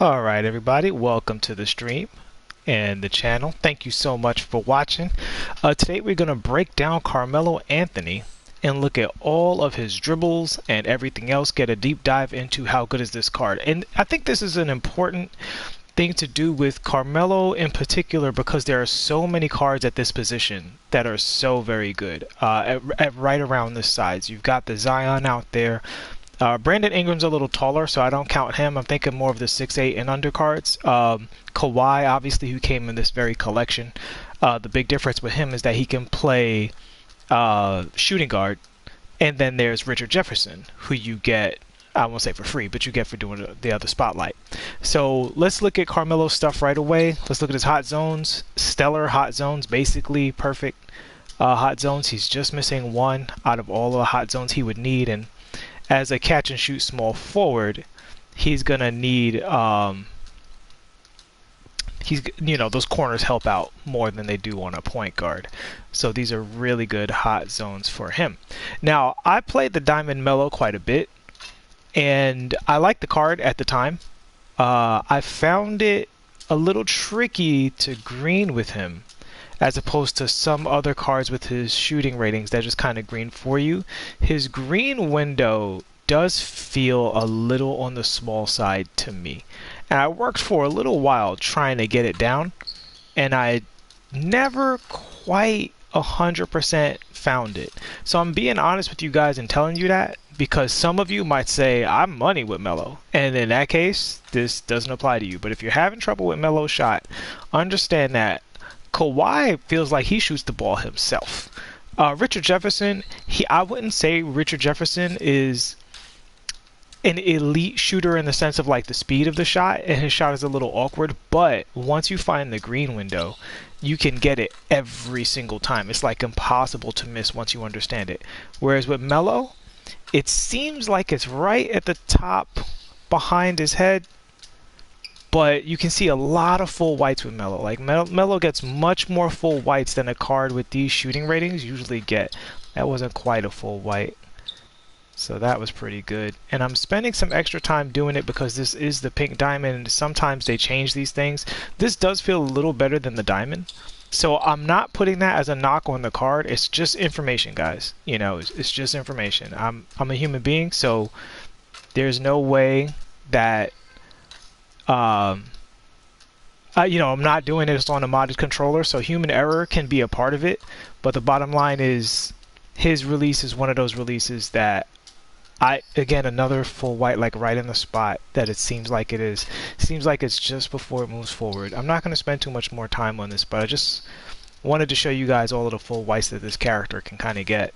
Alright everybody, welcome to the stream and the channel. Thank you so much for watching. Today we're going to break down Carmelo Anthony and look at all of his dribbles and everything else, get a deep dive into how good is this card. And I think this is an important thing to do with Carmelo in particular because there are so many cards at this position that are so very good at right around this size. You've got the Zion out there. Brandon Ingram's a little taller, so I don't count him. I'm thinking more of the 6'8" and under cards. Kawhi, obviously, who came in this very collection. The big difference with him is that he can play shooting guard. And then there's Richard Jefferson, who you get, I won't say for free, but you get for doing the other spotlight. So let's look at Carmelo's stuff right away. Let's look at his hot zones. Stellar hot zones, basically perfect hot zones. He's just missing one out of all the hot zones he would need. And as a catch and shoot small forward, he's gonna need those corners help out more than they do on a point guard. So these are really good hot zones for him. Now, I played the Diamond Melo quite a bit, and I liked the card at the time. I found it a little tricky to green with him, as opposed to some other cards with his shooting ratings that just kind of green for you. His green window does feel a little on the small side to me. And I worked for a little while trying to get it down, and I never quite 100% found it. So I'm being honest with you guys and telling you that because some of you might say, I'm money with Melo. And in that case, this doesn't apply to you. But if you're having trouble with Melo's shot, understand that Kawhi feels like he shoots the ball himself. Richard Jefferson, I wouldn't say Richard Jefferson is an elite shooter in the sense of like the speed of the shot, and his shot is a little awkward, but once you find the green window, you can get it every single time. It's like impossible to miss once you understand it. Whereas with Melo, it seems like it's right at the top behind his head, but you can see a lot of full whites with Melo. Like Melo gets much more full whites than a card with these shooting ratings usually get. That wasn't quite a full white. So that was pretty good. And I'm spending some extra time doing it because this is the pink diamond, and sometimes they change these things. This does feel a little better than the diamond. So I'm not putting that as a knock on the card. It's just information, guys. You know, it's just information. I'm a human being, so there's no way that I'm not doing this on a modded controller, so human error can be a part of it. But the bottom line is his release is one of those releases that again, another full white, like right in the spot that it seems like it is. Seems like it's just before it moves forward. I'm not going to spend too much more time on this, but I just wanted to show you guys all of the full whites that this character can kind of get.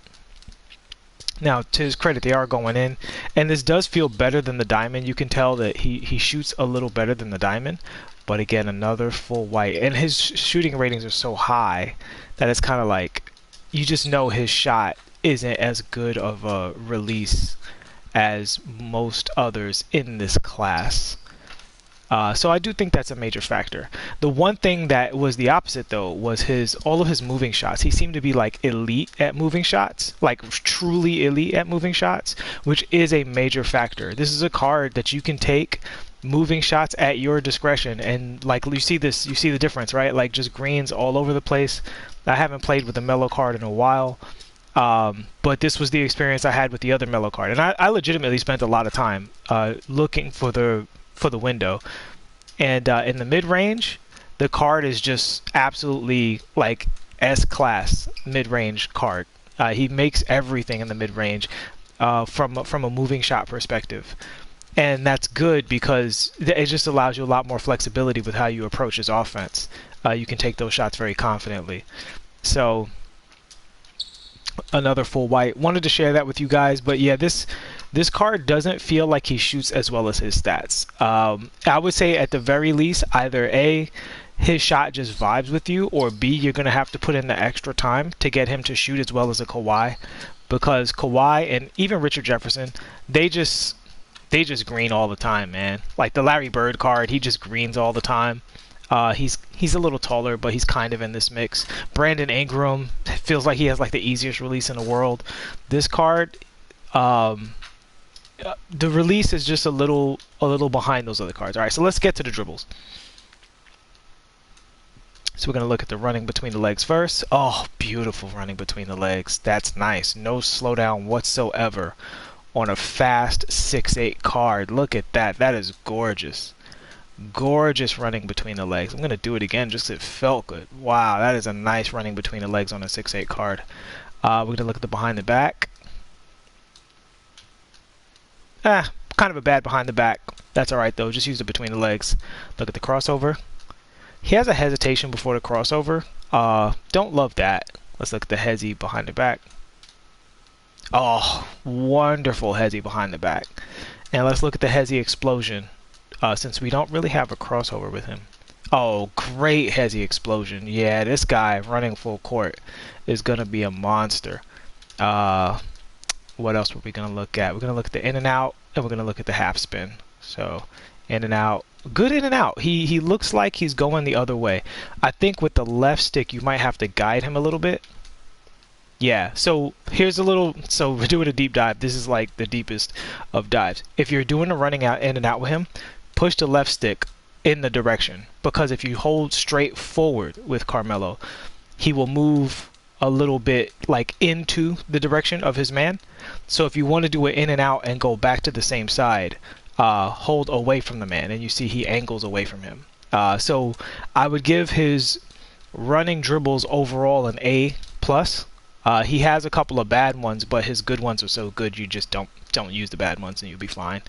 Now, to his credit, they are going in, and this does feel better than the diamond. You can tell that he shoots a little better than the diamond, but again, another full white. And his shooting ratings are so high that it's kind of like you just know his shot isn't as good of a release as most others in this class. So I do think that's a major factor. The one thing that was the opposite though was all of his moving shots. He seemed to be like elite at moving shots, like truly elite at moving shots, which is a major factor. This is a card that you can take moving shots at your discretion, and like you see the difference, right? Like just greens all over the place. I haven't played with the Melo card in a while. But this was the experience I had with the other Melo card, and I legitimately spent a lot of time looking for the window. And in the mid-range, the card is just absolutely like S-class mid-range card. He makes everything in the mid-range from a moving shot perspective, and that's good because it just allows you a lot more flexibility with how you approach his offense. You can take those shots very confidently. So another full white. Wanted to share that with you guys, but yeah, this card doesn't feel like he shoots as well as his stats. I would say at the very least, either A, his shot just vibes with you, or B, you're going to have to put in the extra time to get him to shoot as well as a Kawhi, because Kawhi and even Richard Jefferson, they just green all the time, man. Like the Larry Bird card, he just greens all the time. He's a little taller, but he's kind of in this mix. Brandon Ingram feels like he has like the easiest release in the world. This card, the release is just a little behind those other cards. All right, so let's get to the dribbles. So we're going to look at the running between the legs first. Oh, beautiful running between the legs. That's nice. No slowdown whatsoever on a fast 6'8 card. Look at that. That is gorgeous. Gorgeous running between the legs. I'm going to do it again just because it felt good. Wow, that is a nice running between the legs on a 6'8 card. We're going to look at the behind the back. Kind of a bad behind the back. That's all right, though. Just use it between the legs. Look at the crossover. He has a hesitation before the crossover. Don't love that. Let's look at the hezzy behind the back. Oh, wonderful hezzy behind the back. And let's look at the hezzy explosion, since we don't really have a crossover with him. Oh, great hezzy explosion. Yeah, this guy running full court is going to be a monster. What else were we going to look at? We're going to look at the in and out, and we're going to look at the half spin. So, in and out. Good in and out. He looks like he's going the other way. I think with the left stick, you might have to guide him a little bit. Yeah, so here's a little, so we're doing a deep dive. This is like the deepest of dives. If you're doing a running out in and out with him, push the left stick in the direction. Because if you hold straight forward with Carmelo, he will move a little bit like into the direction of his man. So if you want to do it in and out and go back to the same side, hold away from the man, and you see he angles away from him. So I would give his running dribbles overall an A+. He has a couple of bad ones, but his good ones are so good you just don't use the bad ones and you'll be fine.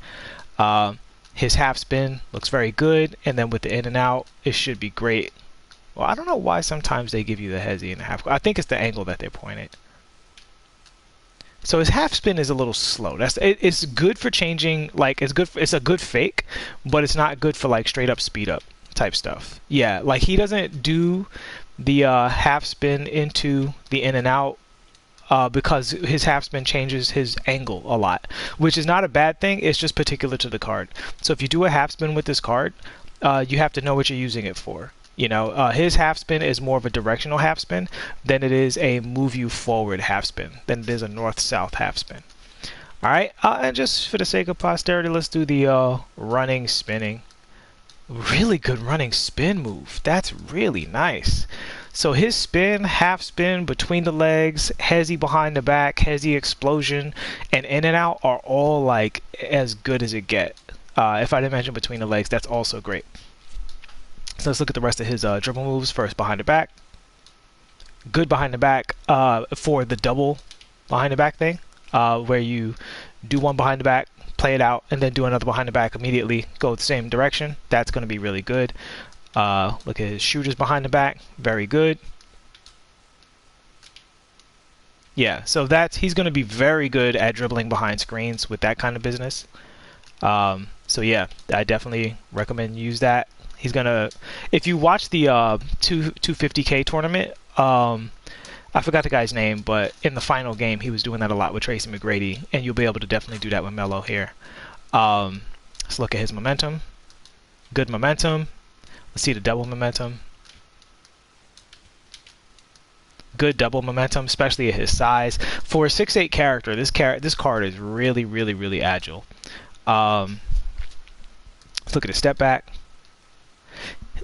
His half spin looks very good, and then with the in and out, it should be great. Well, I don't know why sometimes they give you the hezzy and the half. I think it's the angle that they're pointing. So his half spin is a little slow. It's good for changing, like it's a good fake, but it's not good for like straight up speed up type stuff. Yeah, like he doesn't do the half spin into the in and out because his half spin changes his angle a lot, which is not a bad thing. It's just particular to the card. So if you do a half spin with this card, you have to know what you're using it for. You know, his half spin is more of a directional half spin than it is a move you forward half spin, than it is a north-south half spin. All right, and just for the sake of posterity, let's do the running spinning. Really good running spin move. That's really nice. So his spin, half spin between the legs, hezzy behind the back, hezzy explosion, and in and out are all like as good as it get. If I didn't mention between the legs, that's also great. So let's look at the rest of his dribble moves. First, behind the back. Good behind the back for the double behind the back thing, where you do one behind the back, play it out, and then do another behind the back immediately, go the same direction. That's going to be really good. Look at his shooters behind the back. Very good. Yeah, so he's going to be very good at dribbling behind screens with that kind of business. So yeah, I definitely recommend use that. He's gonna, if you watch the 250K tournament, I forgot the guy's name, but in the final game he was doing that a lot with Tracy McGrady, and you'll be able to definitely do that with Melo here. Let's look at his momentum. Good momentum. Let's see the double momentum. Good double momentum, especially at his size. For a 6'8 character, this card is really, really, really agile. Let's look at his step back.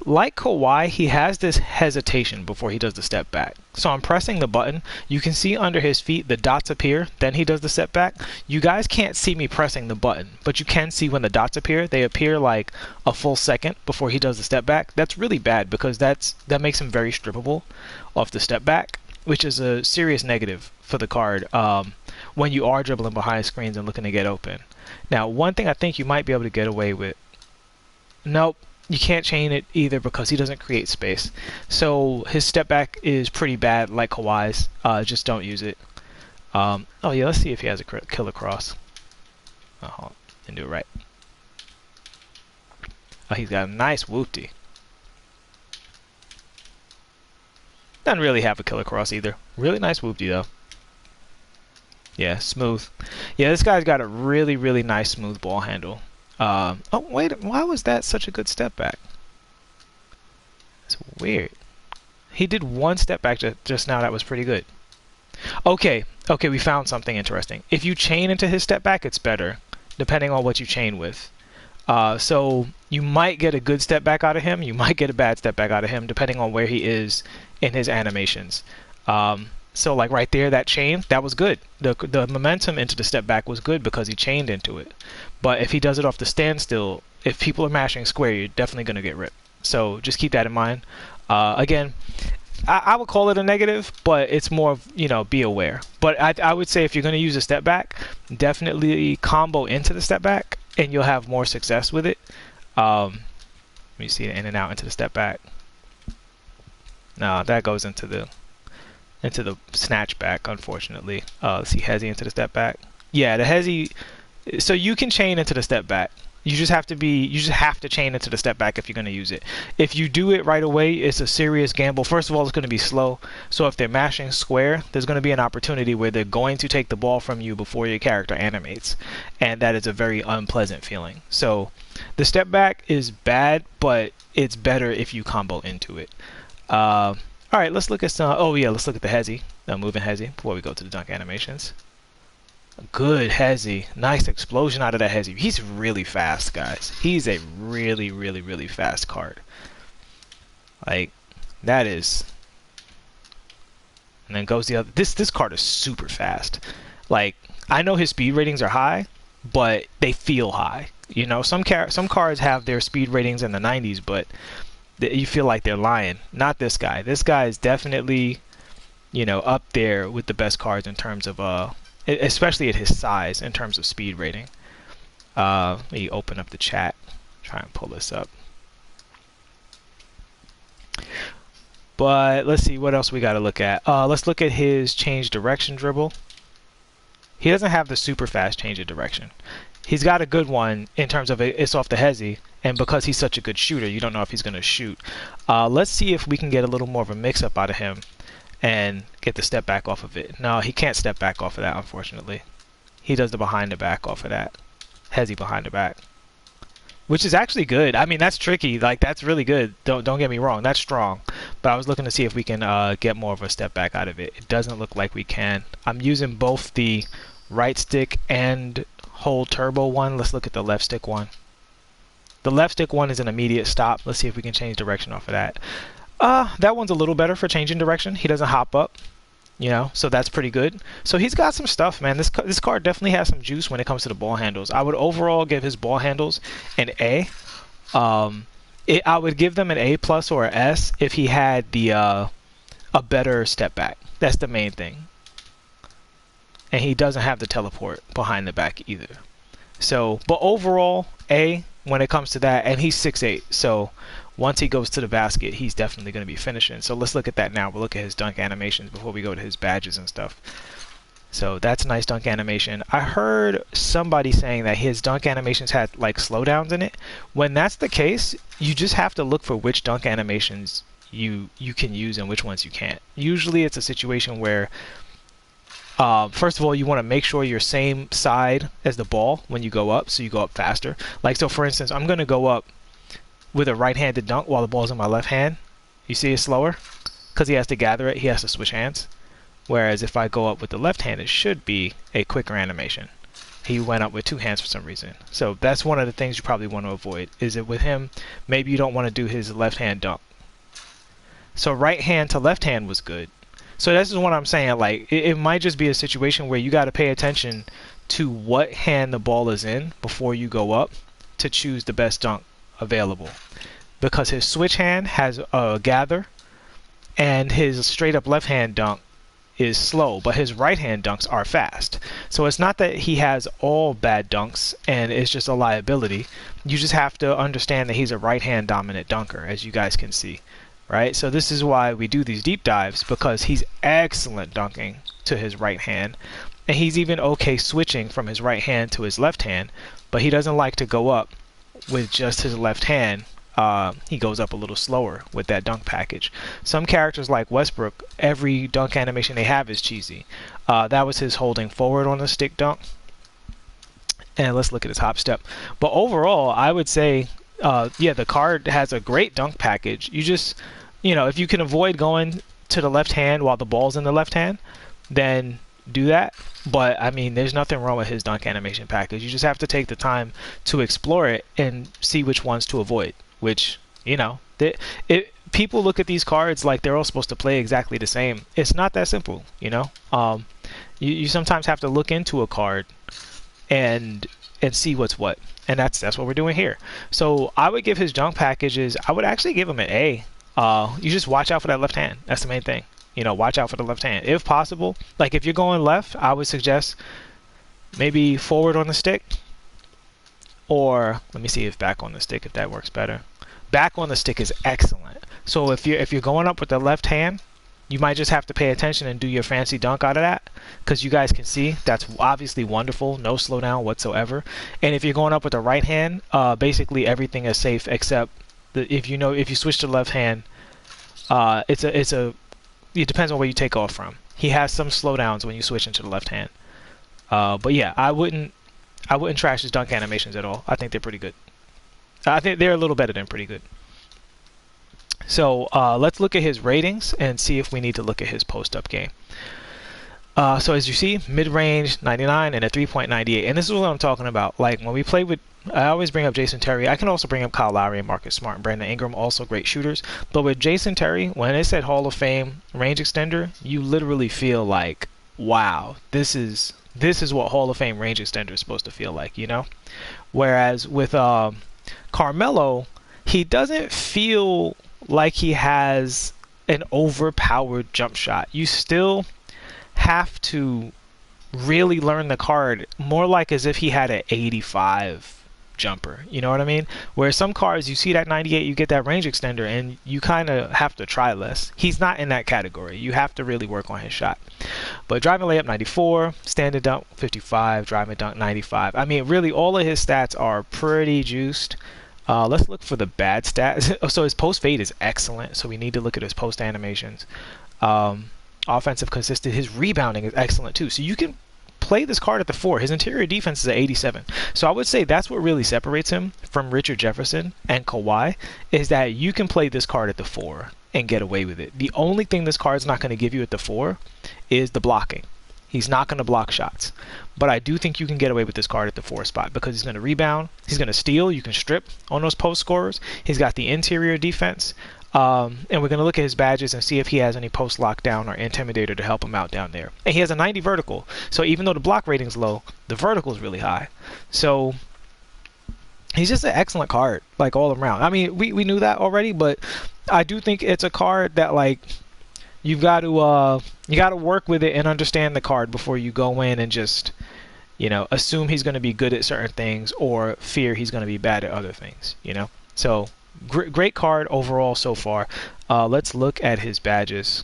Like Kawhi, he has this hesitation before he does the step back. So I'm pressing the button. You can see under his feet the dots appear. Then he does the step back. You guys can't see me pressing the button, but you can see when the dots appear. They appear like a full second before he does the step back. That's really bad because that makes him very strippable off the step back, which is a serious negative for the card when you are dribbling behind screens and looking to get open. Now, one thing I think you might be able to get away with. Nope. You can't chain it either because he doesn't create space. So his step back is pretty bad, like Kawhi's. Just don't use it. Oh yeah, let's see if he has a killer cross. Oh, hold on. Didn't do it right. Oh, he's got a nice whoopty. Doesn't really have a killer cross either. Really nice whoopty though. Yeah, smooth. Yeah, this guy's got a really, really nice smooth ball handle. Oh wait, why was that such a good step back? It's weird. He did one step back just now that was pretty good. Okay, we found something interesting. If you chain into his step back, it's better. depending on what you chain with. So you might get a good step back out of him. You might get a bad step back out of him, depending on where he is in his animations. So like right there, that chain, that was good. The momentum into the step back was good because he chained into it. But if he does it off the standstill, if people are mashing square, you're definitely going to get ripped. So just keep that in mind. Again, I would call it a negative, but it's more of, you know, be aware. But I would say if you're going to use a step back, definitely combo into the step back, and you'll have more success with it. Let me see the in and out into the step back. No, that goes into the snatch back, unfortunately. Let's see, hezzy into the step back. Yeah, the hezzy. So you can chain into the step back. You just have to chain into the step back if you're going to use it. If you do it right away, it's a serious gamble. First of all, it's going to be slow. So if they're mashing square, there's going to be an opportunity where they're going to take the ball from you before your character animates. And that is a very unpleasant feeling. So the step back is bad, but it's better if you combo into it. All right, let's look at some. Oh yeah, let's look at the hezzy, the moving hezzy, before we go to the dunk animations. Good hezzy, nice explosion out of that hezzy. He's really fast, guys. He's a really fast card. Like that is. And then goes the other. This card is super fast. Like I know his speed ratings are high, but they feel high. You know, some cards have their speed ratings in the 90s, but you feel like they're lying. Not this guy. This guy is definitely, you know, up there with the best cards in terms of especially at his size in terms of speed rating. Let me open up the chat. Try and pull this up. But let's see what else we got to look at. Let's look at his change direction dribble. He doesn't have the super fast change of direction. He's got a good one in terms of it's off the hezzy, and because he's such a good shooter, you don't know if he's going to shoot. Let's see if we can get a little more of a mix-up out of him and get the step back off of it. No, he can't step back off of that, unfortunately. He does the behind the back off of that. Hezzy behind the back. Which is actually good. I mean, that's tricky. Like, that's really good. Don't get me wrong. That's strong. But I was looking to see if we can get more of a step back out of it. It doesn't look like we can. I'm using both the right stick and hold turbo one. Let's look at the left stick one. The left stick one is an immediate stop. Let's see if we can change direction off of that. That one's a little better for changing direction. He doesn't hop up, you know, so that's pretty good. So he's got some stuff, man. This card definitely has some juice when it comes to the ball handles. I would overall give his ball handles an A. I would give them an A+ or an S if he had the a better step back. That's the main thing. And he doesn't have the teleport behind the back either. So, but overall, A when it comes to that, and he's 6'8", so once he goes to the basket, he's definitely going to be finishing. So let's look at that now. We'll look at his dunk animations before we go to his badges and stuff. So that's a nice dunk animation. I heard somebody saying that his dunk animations had like slowdowns in it. When that's the case, you just have to look for which dunk animations you can use and which ones you can't. Usually it's a situation where first of all, you want to make sure you're same side as the ball when you go up, so you go up faster. Like, so for instance, I'm going to go up with a right-handed dunk while the ball's in my left hand. You see it's slower? Because he has to gather it, he has to switch hands. Whereas if I go up with the left hand, it should be a quicker animation. He went up with two hands for some reason. So that's one of the things you probably want to avoid, is that with him, maybe you don't want to do his left-hand dunk. So right hand to left hand was good. So this is what I'm saying, like, it might just be a situation where you got to pay attention to what hand the ball is in before you go up to choose the best dunk available. Because his switch hand has a gather, and his straight up left hand dunk is slow, but his right hand dunks are fast. So it's not that he has all bad dunks and it's just a liability. You just have to understand that he's a right hand dominant dunker, as you guys can see. Right? So this is why we do these deep dives, because he's excellent dunking to his right hand, and he's even okay switching from his right hand to his left hand, but he doesn't like to go up with just his left hand. He goes up a little slower with that dunk package. Some characters like Westbrook, every dunk animation they have is cheesy. That was his holding forward on the stick dunk. And let's look at his hop step. But overall, I would say, yeah, the card has a great dunk package. You just, you know, if you can avoid going to the left hand while the ball's in the left hand, then do that. But I mean, there's nothing wrong with his dunk animation package. You just have to take the time to explore it and see which ones to avoid. Which, you know, people look at these cards like they're all supposed to play exactly the same. It's not that simple, you know. You sometimes have to look into a card and see what's what, and that's what we're doing here. So I would give his junk packages, I would actually give him an A. You just watch out for that left hand. That's the main thing. You know, watch out for the left hand if possible. Like if you're going left, I would suggest maybe forward on the stick, or let me see if back on the stick, if that works better. Back on the stick is excellent. So if you're going up with the left hand, you might just have to pay attention and do your fancy dunk out of that, because you guys can see that's obviously wonderful, no slowdown whatsoever. And if you're going up with the right hand, basically everything is safe except if you switch to the left hand, it depends on where you take off from. He has some slowdowns when you switch into the left hand. But yeah, I wouldn't trash his dunk animations at all. I think they're pretty good. I think they're a little better than pretty good. So let's look at his ratings and see if we need to look at his post-up game. So as you see, mid-range 99 and a 3.98. And this is what I'm talking about. Like when we play with, I always bring up Jason Terry. I can also bring up Kyle Lowry and Marcus Smart and Brandon Ingram, also great shooters. But with Jason Terry, when it said Hall of Fame range extender, you literally feel like, wow, this is what Hall of Fame range extender is supposed to feel like, you know? Whereas with Carmelo, he doesn't feel like he has an overpowered jump shot. You still have to really learn the card more like as if he had an 85 jumper, you know what I mean? Where some cards, you see that 98, you get that range extender, and you kind of have to try less. He's not in that category. You have to really work on his shot. But driving layup 94, standing dunk 55, driving dunk 95. I mean, really, all of his stats are pretty juiced. Let's look for the bad stats. So his post fade is excellent, so we need to look at his post animations. Offensive consistent. His rebounding is excellent too. So you can play this card at the 4. His interior defense is at 87. So I would say that's what really separates him from Richard Jefferson and Kawhi, is that you can play this card at the 4 and get away with it. The only thing this card's not going to give you at the 4 is the blocking. He's not going to block shots. But I do think you can get away with this card at the 4 spot because he's going to rebound. He's going to steal. You can strip on those post scorers. He's got the interior defense. And we're going to look at his badges and see if he has any post lockdown or intimidator to help him out down there. And he has a 90 vertical. So even though the block rating's low, the vertical is really high. So he's just an excellent card, like all around. I mean, we knew that already, but I do think it's a card that, like, you got to work with it and understand the card before you go in and just, you know, assume he's going to be good at certain things or fear he's going to be bad at other things, you know. So great card overall so far. Let's look at his badges.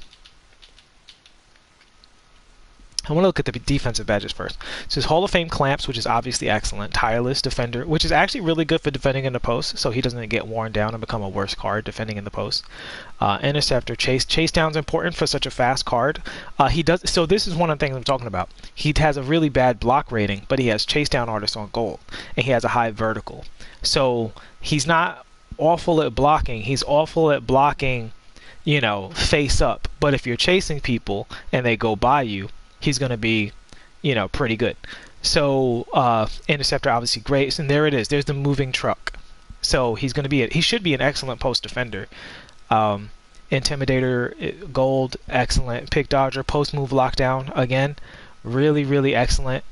I want to look at the defensive badges first. So his Hall of Fame clamps, which is obviously excellent. Tireless defender, which is actually really good for defending in the post, so he doesn't get worn down and become a worse card defending in the post. Interceptor, chase down's important for such a fast card. He does. So this is one of the things I'm talking about. He has a really bad block rating, but he has chase down artists on gold, and he has a high vertical. So he's not awful at blocking. He's awful at blocking, you know, face up. But if you're chasing people and they go by you, he's going to be, you know, pretty good. So interceptor obviously great, and there it is. There's the moving truck. So he's going to be he should be an excellent post defender. Intimidator, gold, excellent. Pick dodger, post move lockdown, again, really excellent.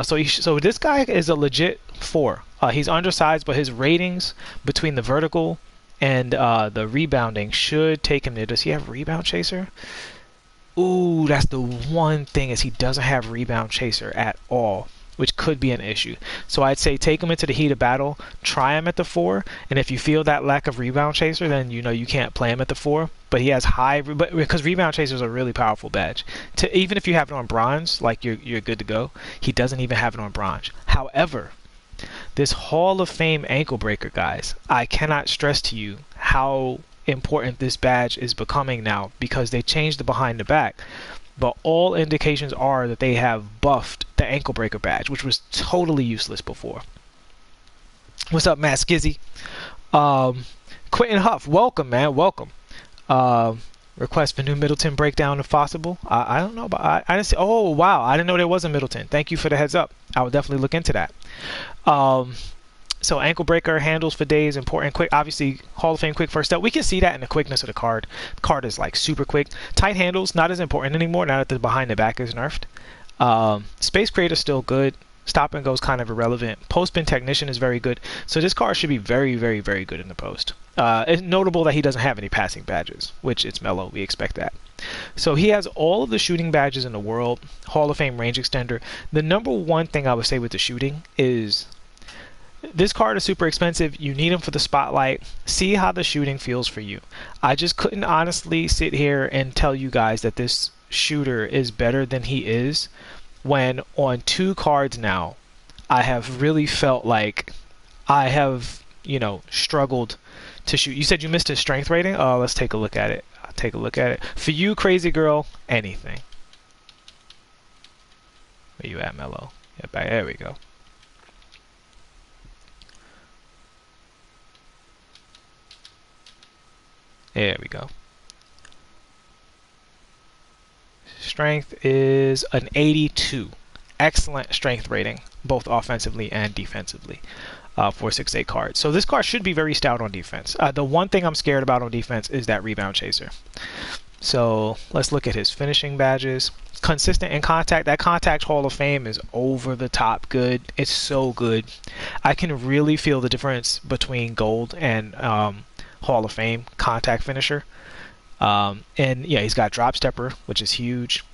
So this guy is a legit 4. He's undersized, but his ratings between the vertical and the rebounding should take him there. Does he have rebound chaser? Ooh, that's the one thing, is he doesn't have rebound chaser at all, which could be an issue. So I'd say take him into the heat of battle, try him at the 4, and if you feel that lack of rebound chaser, then you know you can't play him at the 4. But he has but because rebound chaser is a really powerful badge. Even if you have it on bronze, like you're good to go. He doesn't even have it on bronze. However, this Hall of Fame ankle breaker, guys, I cannot stress to you how important this badge is becoming now, because they changed the behind the back, but all indications are that they have buffed the ankle breaker badge, which was totally useless before. What's up, Matt Skizzy? Quentin Huff, welcome, man, welcome. Request for new Middleton breakdown if possible. I don't know, but I didn't see. Oh wow, I didn't know there was a Middleton. Thank you for the heads up. I will definitely look into that. So ankle breaker, handles for days, important, quick. Obviously, Hall of Fame quick first step. We can see that in the quickness of the card. The card is like super quick. Tight handles, not as important anymore now that the behind the back is nerfed. Space Creator still good. Stop and go is kind of irrelevant. Post Spin Technician is very good. So this card should be very, very, very good in the post. It's notable that he doesn't have any passing badges, which it's Melo. We expect that. So he has all of the shooting badges in the world. Hall of Fame range extender. The number one thing I would say with the shooting is this card is super expensive. You need him for the spotlight. See how the shooting feels for you. I just couldn't honestly sit here and tell you guys that this shooter is better than he is when on 2 cards now I have really felt like I have, you know, struggled to shoot. You said you missed his strength rating? Oh, let's take a look at it. I'll take a look at it. For you, crazy girl, anything. Where you at, Melo? Yeah, back, there we go. There we go. Strength is an 82. Excellent strength rating, both offensively and defensively, for 6'8 card. So this card should be very stout on defense. The one thing I'm scared about on defense is that rebound chaser. So let's look at his finishing badges. Consistent in contact. That contact Hall of Fame is over the top good. It's so good. I can really feel the difference between gold and Hall of Fame contact finisher. And yeah, he's got drop stepper, which is huge.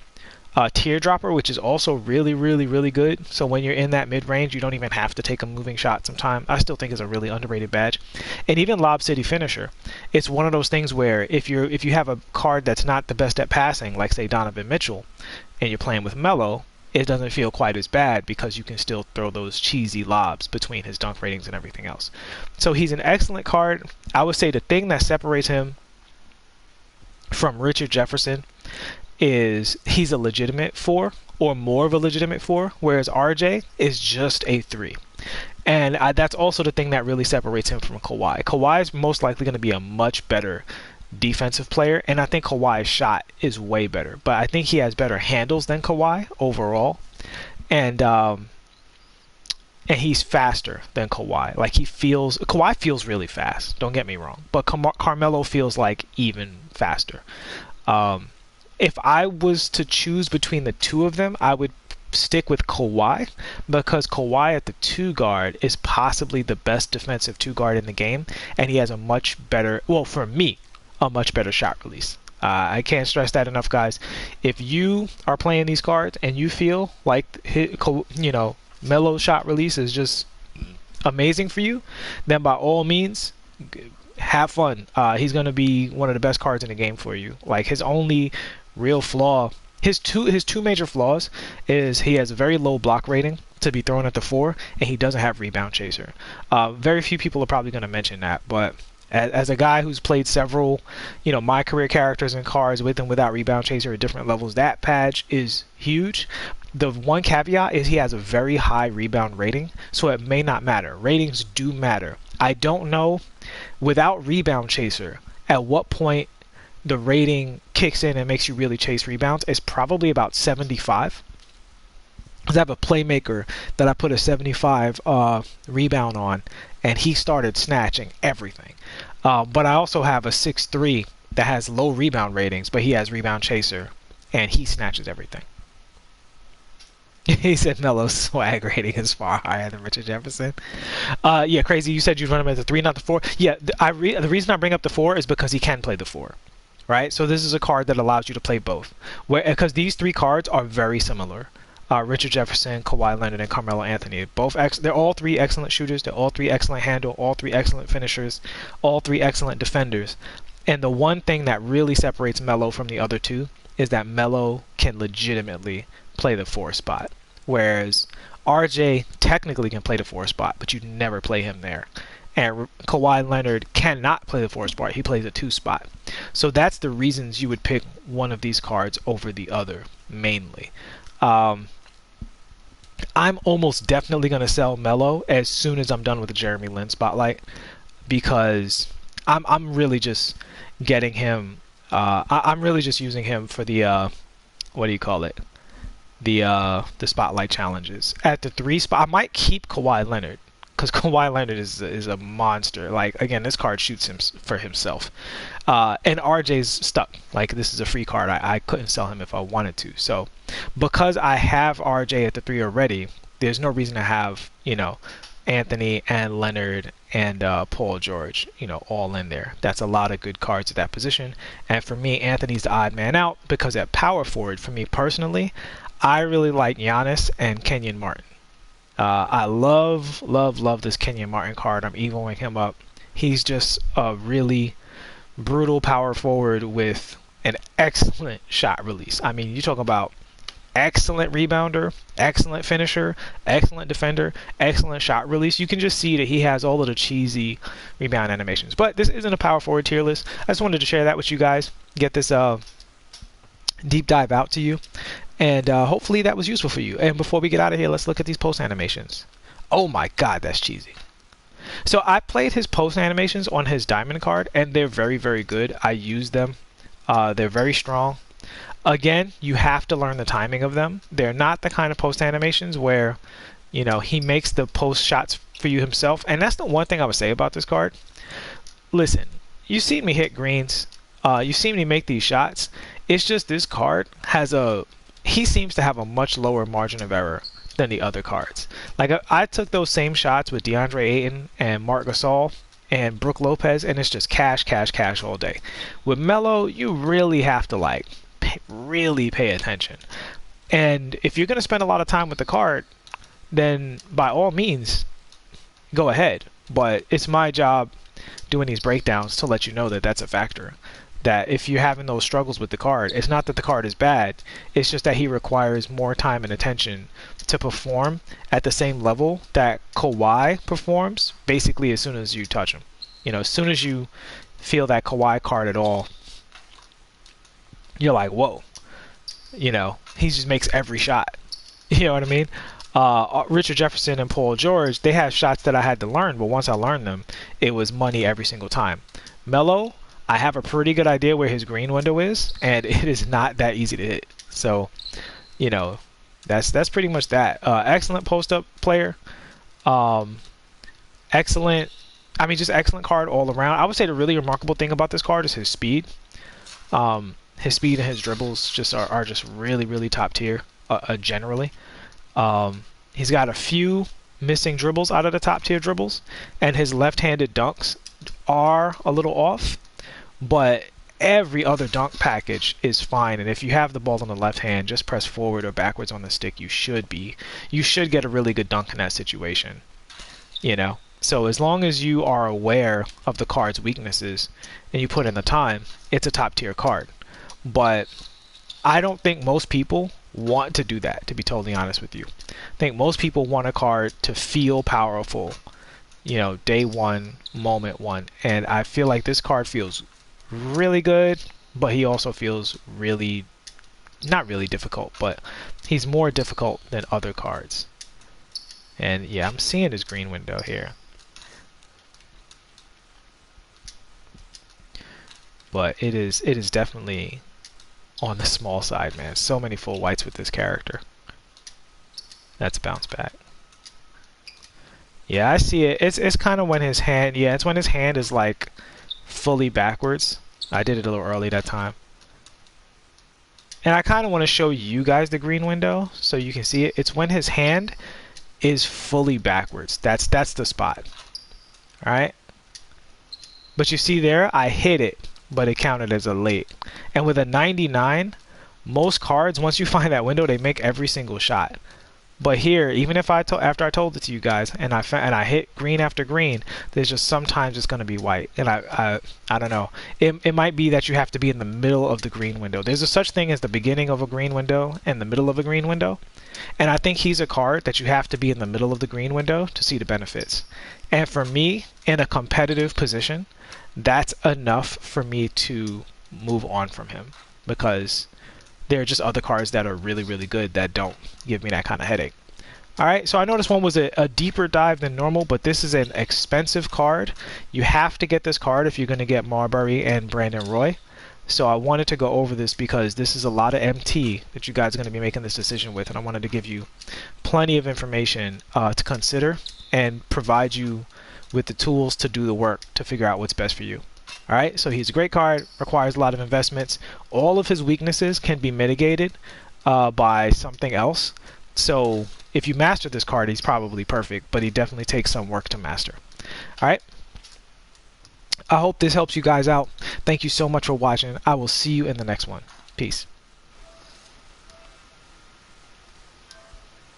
Teardropper, which is also really, really, really good. So when you're in that mid-range, you don't even have to take a moving shot sometime. I still think it's a really underrated badge. And even Lob City Finisher. It's one of those things where if you have a card that's not the best at passing, like say Donovan Mitchell, and you're playing with Melo, it doesn't feel quite as bad because you can still throw those cheesy lobs between his dunk ratings and everything else. So he's an excellent card. I would say the thing that separates him from Richard Jefferson is he's a legitimate 4 or more of a legitimate 4, whereas RJ is just a 3. And that's also the thing that really separates him from Kawhi. Kawhi is most likely going to be a much better defensive player, and I think Kawhi's shot is way better. But I think he has better handles than Kawhi overall, and he's faster than Kawhi. Like Kawhi feels really fast. Don't get me wrong, but Carmelo feels like even faster. If I was to choose between the two of them, I would stick with Kawhi because Kawhi at the 2 guard is possibly the best defensive 2 guard in the game, and he has a much better, well, for me, a much better shot release. I can't stress that enough, guys. If you are playing these cards and you feel like Melo's shot release is just amazing for you, then by all means, have fun. He's going to be one of the best cards in the game for you. Like his only real flaw, his two major flaws is he has a very low block rating to be thrown at the 4, and he doesn't have rebound chaser. Very few people are probably going to mention that, but as a guy who's played several, my career characters and cards with and without rebound chaser at different levels, that patch is huge. The one caveat is he has a very high rebound rating, so it may not matter. Ratings do matter. I don't know, without rebound chaser, at what point the rating kicks in and makes you really chase rebounds. It's probably about 75. Because I have a playmaker that I put a 75 rebound on, and he started snatching everything. But I also have a 6'3 that has low rebound ratings, but he has rebound chaser, and he snatches everything. He said Melo's swag rating is far higher than Richard Jefferson. Yeah, crazy. You said you'd run him as a 3, not the 4. Yeah, the reason I bring up the 4 is because he can play the 4. Right? So this is a card that allows you to play both. Because these 3 cards are very similar. Richard Jefferson, Kawhi Leonard, and Carmelo Anthony. They're all 3 excellent shooters. They're all 3 excellent handle. All 3 excellent finishers. All 3 excellent defenders. And the one thing that really separates Melo from the other 2 is that Melo can legitimately play the 4 spot. Whereas RJ technically can play the 4 spot, but you never play him there. And Kawhi Leonard cannot play the 4 spot. He plays a 2 spot. So that's the reasons you would pick one of these cards over the other, mainly. I'm almost definitely going to sell Melo as soon as I'm done with the Jeremy Lin spotlight, because I'm really just getting him I'm really just using him for the what do you call it? The spotlight challenges. At the 3 spot, I might keep Kawhi Leonard because Kawhi Leonard is a monster. Like again, this card shoots him for himself. And RJ's stuck. Like this is a free card. I couldn't sell him if I wanted to. So because I have RJ at the 3 already, there's no reason to have, you know, Anthony and Leonard and Paul George, you know, all in there. That's a lot of good cards at that position. And for me, Anthony's the odd man out because at power forward, for me personally, I really like Giannis and Kenyon Martin. I love this Kenyon Martin card. I'm evoing him up. He's just a really brutal power forward with an excellent shot release. I mean, you talk about excellent rebounder, excellent finisher, excellent defender, excellent shot release. You can just see that he has all of the cheesy rebound animations. But this isn't a power forward tier list. I just wanted to share that with you guys. Get this deep dive out to you. And hopefully that was useful for you. And before we get out of here, let's look at these post animations. Oh my god, that's cheesy. So I played his post animations on his diamond card, and they're very, very good. I use them. They're very strong. Again, you have to learn the timing of them. They're not the kind of post animations where, you know, he makes the post shots for you himself. And that's the one thing I would say about this card. Listen, you've seen me hit greens. You've seen me make these shots. It's just this card has he seems to have a much lower margin of error than the other cards. Like I took those same shots with DeAndre Ayton and Marc Gasol and Brook Lopez, and it's just cash, cash, cash all day. With Melo, you really have to like really pay attention. And if you're going to spend a lot of time with the card, then by all means, go ahead. But it's my job doing these breakdowns to let you know that that's a factor. That if you're having those struggles with the card, it's not that the card is bad. It's just that he requires more time and attention to perform at the same level that Kawhi performs basically as soon as you touch him. You know, as soon as you feel that Kawhi card at all, you're like, whoa. You know, he just makes every shot. You know what I mean? Richard Jefferson and Paul George, they have shots that I had to learn, but once I learned them, it was money every single time. Melo, I have a pretty good idea where his green window is, and it is not that easy to hit. So, you know, that's pretty much that. Excellent post-up player. Excellent, I mean, just excellent card all around. I would say the really remarkable thing about this card is his speed. His speed and his dribbles just are just really, really top tier, generally. He's got a few missing dribbles out of the top tier dribbles, and his left-handed dunks are a little off, but every other dunk package is fine. And if you have the ball in the left hand, just press forward or backwards on the stick. You should get a really good dunk in that situation. You know, so as long as you are aware of the card's weaknesses and you put in the time, it's a top tier card. But I don't think most people want to do that, to be totally honest with you. I think most people want a card to feel powerful, you know, day one, moment one. And I feel like this card feels really good, but he also feels really, not really difficult, but he's more difficult than other cards. And yeah, I'm seeing his green window here. But it is definitely on the small side, man. So many full whites with this character. That's a bounce back. Yeah, I see it. It's kind of when his hand, yeah, it's when his hand is like fully backwards. I did it a little early that time. And I kind of want to show you guys the green window so you can see it. It's when his hand is fully backwards. That's the spot. All right? But you see there, I hit it, but it counted as a late. And with a 99, most cards, once you find that window, they make every single shot. But here, even if after I told it to you guys, and I hit green after green, there's just sometimes it's going to be white. And I don't know. It might be that you have to be in the middle of the green window. There's a such thing as the beginning of a green window and the middle of a green window. And I think he's a card that you have to be in the middle of the green window to see the benefits. And for me, in a competitive position, that's enough for me to move on from him, because there are just other cards that are really, really good that don't give me that kind of headache. Alright, so I know this one was a deeper dive than normal, but this is an expensive card. You have to get this card if you're going to get Marbury and Brandon Roy. So I wanted to go over this because this is a lot of MT that you guys are going to be making this decision with, and I wanted to give you plenty of information to consider and provide you with the tools to do the work to figure out what's best for you. All right, so he's a great card, requires a lot of investments. All of his weaknesses can be mitigated by something else. So if you master this card, he's probably perfect, but he definitely takes some work to master. All right. I hope this helps you guys out. Thank you so much for watching. I will see you in the next one. Peace.